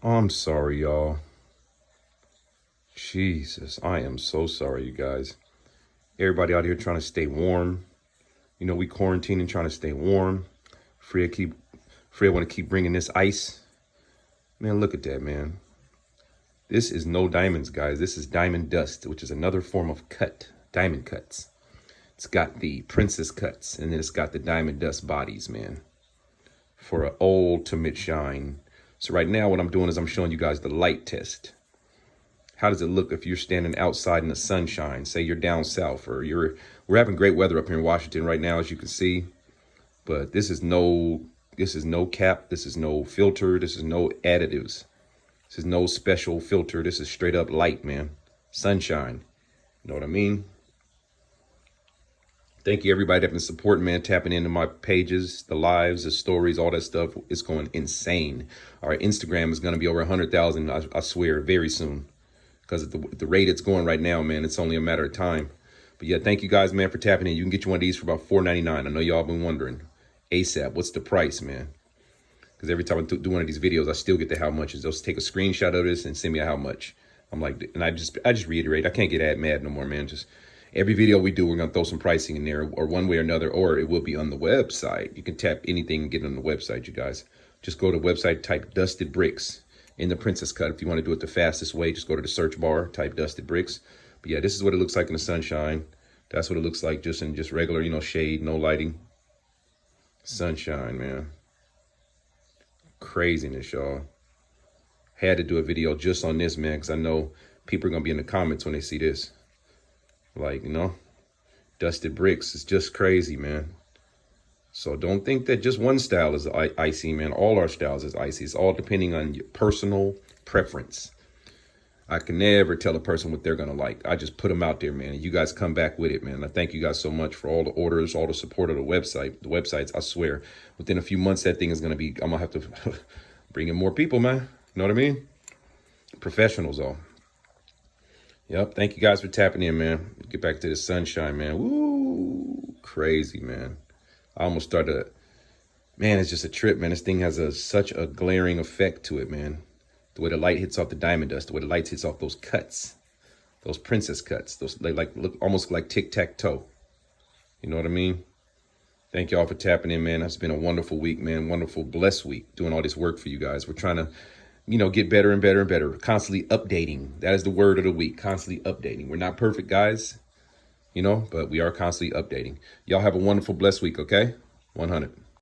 I'm sorry, y'all. Jesus, I am so sorry, you guys. Everybody out here trying to stay warm. You know, we quarantining, trying to stay warm. Fred want to keep bringing this ice. Man, look at that, man. This is no diamonds, guys. This is diamond dust, which is another form of cut, diamond cuts. It's got the princess cuts, and then it's got the diamond dust bodies, man, for an ultimate shine. So right now what I'm doing is I'm showing you guys the light test. How does it look if you're standing outside in the sunshine? Say you're down south, or we're having great weather up here in Washington right now, as you can see. But this is no cap, this is no filter, this is no additives. This is no special filter. This is straight up light, man. Sunshine. You know what I mean? Thank you everybody that's been supporting, man, tapping into my pages, the lives, the stories, all that stuff. It's going insane. Our Instagram is going to be over 100,000, I swear, very soon. Because at the rate it's going right now, man, it's only a matter of time. But yeah, thank you guys, man, for tapping in. You can get you one of these for about $4.99. I know y'all been wondering. ASAP, what's the price, man? Because every time I do one of these videos, I still get to how much. They'll take a screenshot of this and send me how much. I'm like, and I just reiterate, I can't get mad no more, man. Just every video we do, we're going to throw some pricing in there, or one way or another, or it will be on the website. You can tap anything and get it on the website, you guys. Just go to the website, type Dusted Bricks in the Princess Cut. If you want to do it the fastest way, just go to the search bar, type Dusted Bricks. But yeah, this is what it looks like in the sunshine. That's what it looks like just in regular, you know, shade, no lighting. Sunshine, man. Craziness, y'all. Had to do a video just on this, man, because I know people are going to be in the comments when they see this. Like, you know, Dusted Bricks is just crazy, man. So don't think that just one style is icy, man. All our styles is icy. It's all depending on your personal preference. I can never tell a person what they're going to like. I just put them out there, man. And you guys come back with it, man. I thank you guys so much for all the orders, all the support of the website. The websites, I swear, within a few months, that thing is going to be, I'm going to have to bring in more people, man. You know what I mean? Professionals, all. Yep. Thank you guys for tapping in, man. Get back to the sunshine, man. Woo. Crazy, man. I almost started, man, it's just a trip, man. This thing has such a glaring effect to it, man. The way the light hits off the diamond dust, the way the light hits off those cuts, those princess cuts, they look almost like tic-tac-toe. You know what I mean? Thank y'all for tapping in, man. It's been a wonderful week, man. Wonderful, blessed week doing all this work for you guys. We're trying to, you know, get better and better and better. Constantly updating. That is the word of the week. Constantly updating. We're not perfect, guys, you know, but we are constantly updating. Y'all have a wonderful, blessed week, okay? 100.